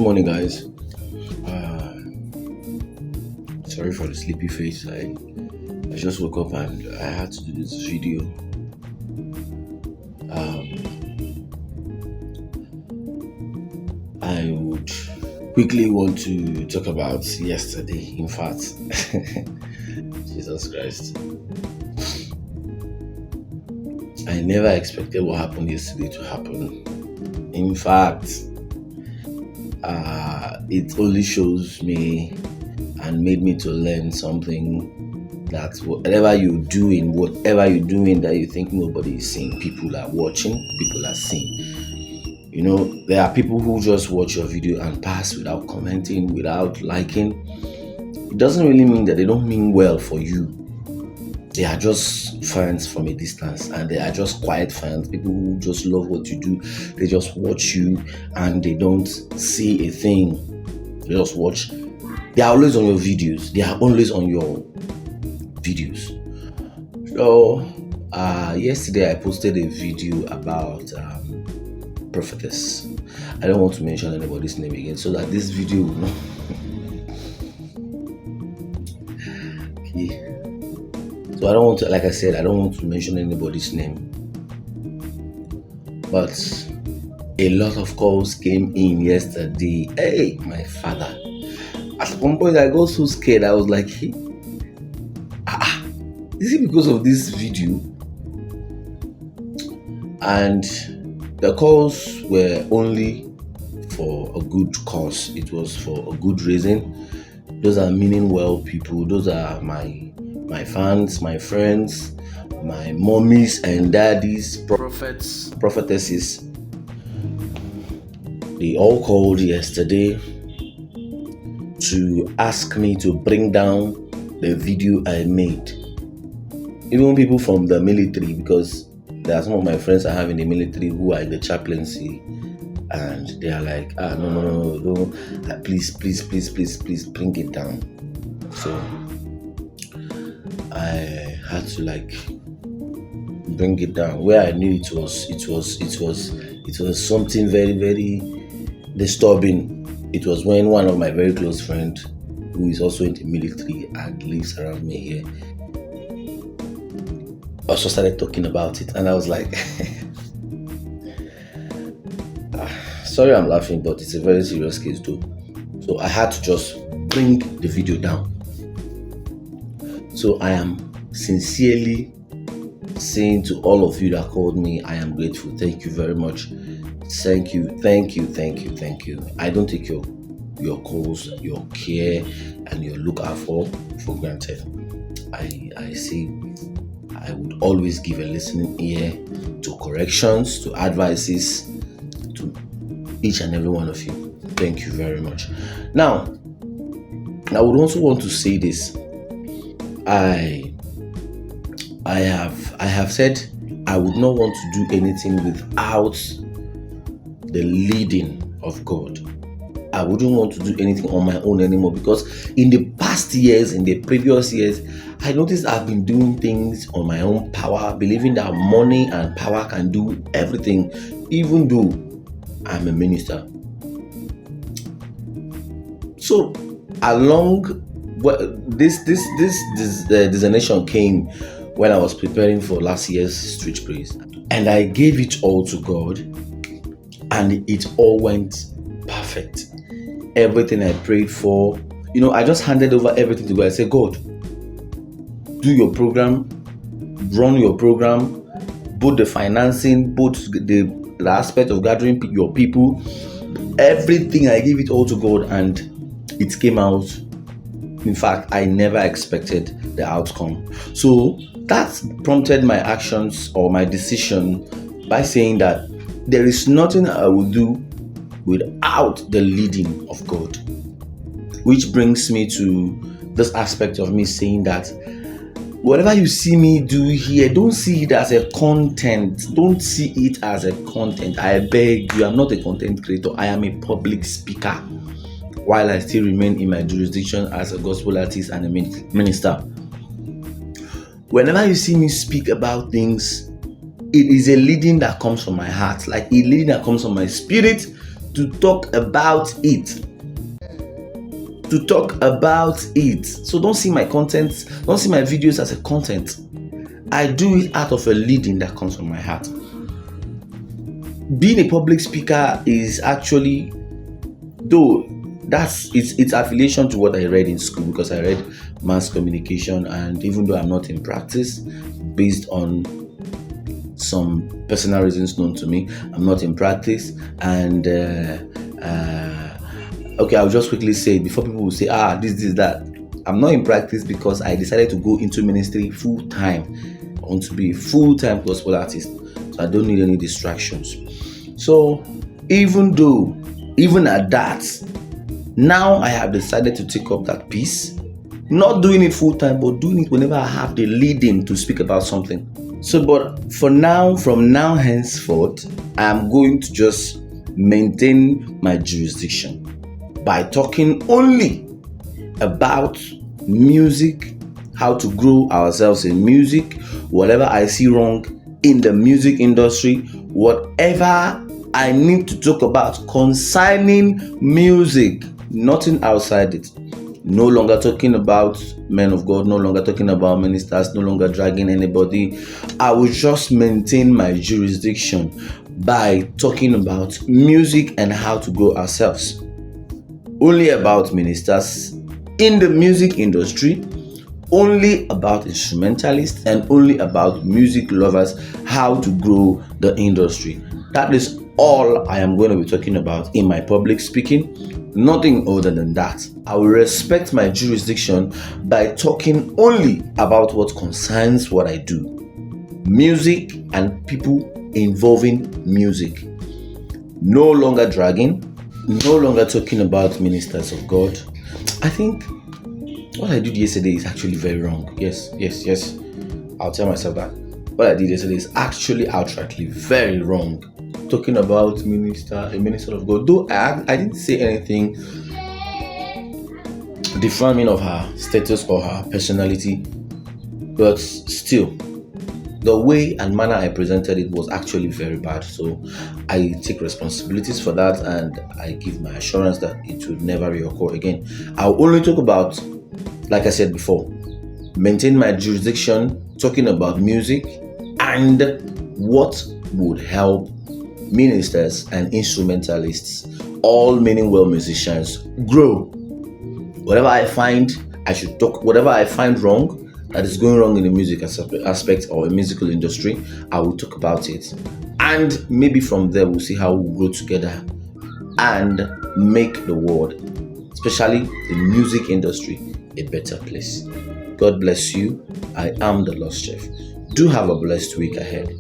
morning, guys. Uh, Sorry for the sleepy face. I just woke up and I had to do this video. I would quickly want to talk about yesterday. In fact, Jesus Christ, I never expected what happened yesterday to happen. In fact, it only shows me and made me to learn something that whatever you're doing that you think nobody is seeing, people are watching, people are seeing. You know, there are people who just watch your video and pass without commenting, without liking. It doesn't really mean that they don't mean well for you. They are just fans from a distance, and they are just quiet fans, people who just love what you do. They just watch you and they don't see a thing. They just watch. They are always on your videos. So yesterday I posted a video about prophetess. I don't want to mention anybody's name again so that this video will not okay. So I don't want to, like I said, I don't want to mention anybody's name. But a lot of calls came in yesterday. Hey, my father. At one point I got so scared. I was like, hey, is it because of this video? And the calls were only for a good cause. It was for a good reason. Those are meaning well people. Those are my fans, my friends, my mommies and daddies, prophets, prophetesses. They all called yesterday to ask me to bring down the video I made. Even people from the military, because there are some of my friends I have in the military who are in the chaplaincy, and they are like, no, please bring it down. So I had to bring it down. Where I knew it was something very, very disturbing. It was when one of my very close friends, who is also in the military and lives around me here, also started talking about it, and I was like, sorry I'm laughing, but it's a very serious case too. So I had to just bring the video down. So I am sincerely saying to all of you that called me, I am grateful. Thank you very much. Thank you. I don't take your calls, your care, and your look out for granted. I say I would always give a listening ear to corrections, to advices, to each and every one of you. Thank you very much. Now, I would also want to say this. I have said I would not want to do anything without the leading of God. I wouldn't want to do anything on my own anymore, because in the past years, in the previous years, I noticed I've been doing things on my own power, believing that money and power can do everything, even though I'm a minister. So along this designation came when I was preparing for last year's street praise, and I gave it all to God, and it all went perfect. Everything I prayed for, I just handed over everything to God. I said, God, do your program, run your program, both the financing, both the aspect of gathering your people, everything. I gave it all to God, and it came out. In fact, I never expected the outcome. So that prompted my actions or my decision by saying that there is nothing I will do without the leading of God. Which brings me to this aspect of me saying that whatever you see me do here, don't see it as a content. Don't see it as a content. I beg you, I'm not a content creator. I am a public speaker, while I still remain in my jurisdiction as a gospel artist and a minister. Whenever you see me speak about things, it is a leading that comes from my heart, like a leading that comes from my spirit to talk about it. To talk about it. So don't see my content, don't see my videos as a content. I do it out of a leading that comes from my heart. Being a public speaker is actually, though that's its affiliation to what I read in school, because I read mass communication, and even though I'm not in practice, based on some personal reasons known to me, I'm not in practice. And okay, I'll just quickly say it before people will say, this, that. I'm not in practice because I decided to go into ministry full time. I want to be a full-time gospel artist, so I don't need any distractions. So even at that, now I have decided to take up that piece, not doing it full-time, but doing it whenever I have the leading to speak about something. So, but for now, from now henceforth, I'm going to just maintain my jurisdiction by talking only about music, how to grow ourselves in music, whatever I see wrong in the music industry, whatever I need to talk about concerning music, nothing outside it. No longer talking about men of God, no longer talking about ministers, no longer dragging anybody. I will just maintain my jurisdiction by talking about music and how to grow ourselves. Only about ministers in the music industry, only about instrumentalists, and only about music lovers, how to grow the industry. That is all I am going to be talking about in my public speaking. Nothing other than that. I will respect my jurisdiction by talking only about what concerns what I do. Music and people involving music. No longer dragging, no longer talking about ministers of God. I think what I did yesterday is actually very wrong. Yes. I'll tell myself that. What I did yesterday is actually outrightly very wrong. Talking about a minister of God. Though I didn't say anything defaming of her status or her personality, but still, the way and manner I presented it was actually very bad. So I take responsibilities for that, and I give my assurance that it will never reoccur again. I'll only talk about, like I said before, maintain my jurisdiction, talking about music and what would help ministers and instrumentalists, all meaning well musicians, grow. Whatever I find, I should talk. Whatever I find wrong, that is going wrong in the music aspect or a musical industry, I will talk about it. And maybe from there, we'll see how we'll grow together and make the world, especially the music industry, a better place. God bless you. I am the Lost Chef. Do have a blessed week ahead.